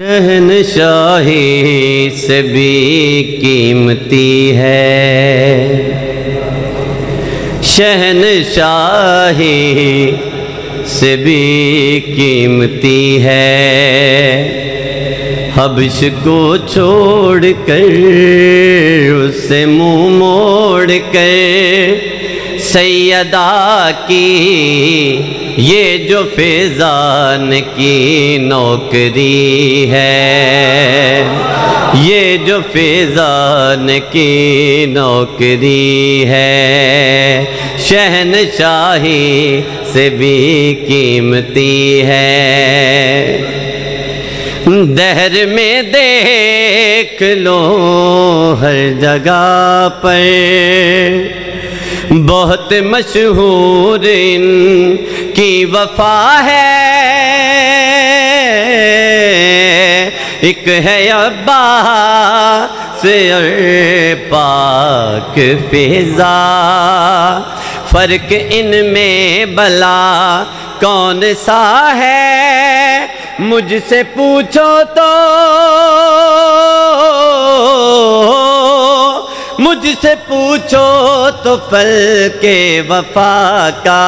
شہنشاہی سے بھی قیمتی ہے، شہنشاہی سے بھی قیمتی ہے، حبش کو چھوڑ کر اس سے منہ موڑ کر سیدہ کی یہ جو فیضان کی نوکری ہے، یہ جو فیضان کی نوکری ہے، شہنشاہی سے بھی قیمتی ہے۔ دہر میں دیکھ لو ہر جگہ پر بہت مشہور ان کی وفا ہے، ایک ہے عباس اور پاک فیضا، فرق ان میں بلا کون سا ہے، مجھ سے پوچھو تو مجھ سے پوچھو تو پل کے وفا کا،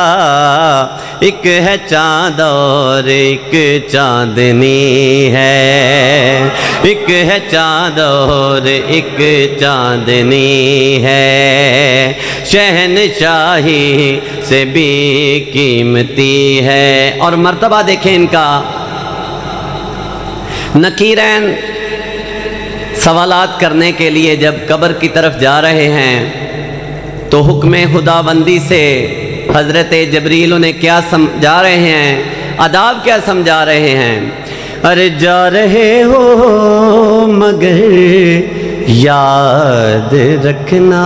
ایک ہے چاند اور ایک چاندنی ہے، ایک ہے چاند اور ایک چاندنی ہے، شہنشاہی سے بھی قیمتی ہے۔ اور مرتبہ دیکھیں ان کا، نکیرین سوالات کرنے کے لیے جب قبر کی طرف جا رہے ہیں تو حکم خداوندی سے حضرت جبریل انہیں کیا سمجھا رہے ہیں، آداب کیا سمجھا رہے ہیں؟ ارے جا رہے ہو مگر یاد رکھنا،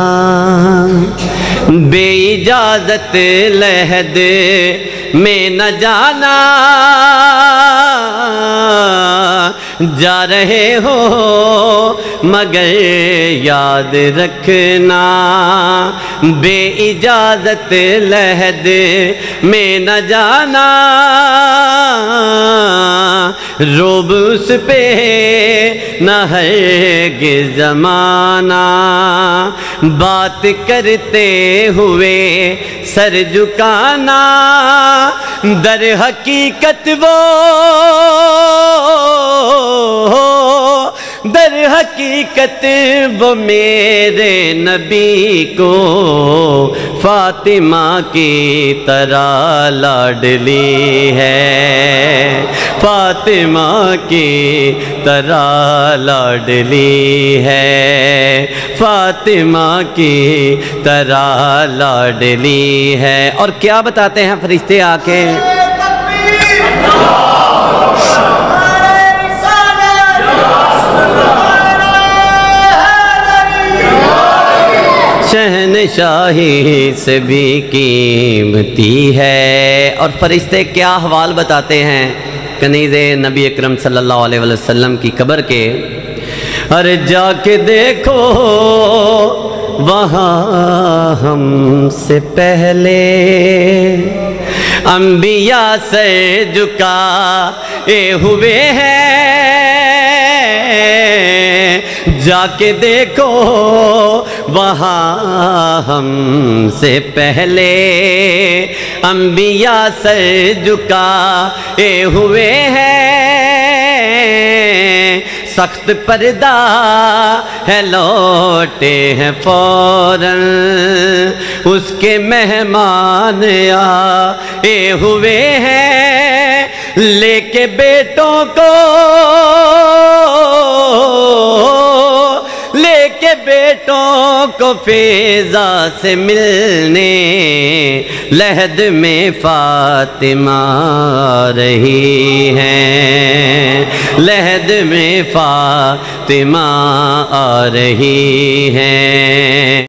بے اجازت لحد میں نہ جانا، جا رہے ہو مگر یاد رکھنا، بے اجازت لحد میں نہ جانا، روب اس پہ نہ ہرگز زمانہ، بات کرتے ہوئے سر جھکانا، در حقیقت وہ میرے نبی کو فاطمہ کی طرح لاڈلی ہے، فاطمہ کی طرح لاڈلی ہے، فاطمہ کی طرح لاڈلی ہے۔ اور کیا بتاتے ہیں فرشتے آ کے؟ شہنشاہی سے بھی قیمتی ہے۔ اور فرشتے کیا احوال بتاتے ہیں کنیز نبی اکرم صلی اللہ علیہ وسلم کی قبر کے؟ ارے جا کے دیکھو وہاں ہم سے پہلے انبیاء سے جھکائے ہوئے ہیں، جا کے دیکھو وہاں ہم سے پہلے انبیاء سر جھکائے ہوئے ہیں، سخت پردہ ہے لوٹے ہیں فوراً، اس کے مہمان آئے ہوئے ہیں، لے کے بیٹوں کو فیضا سے ملنے، لحد میں فاطمہ رہی ہیں، لحد میں فاطمہ آ رہی ہیں۔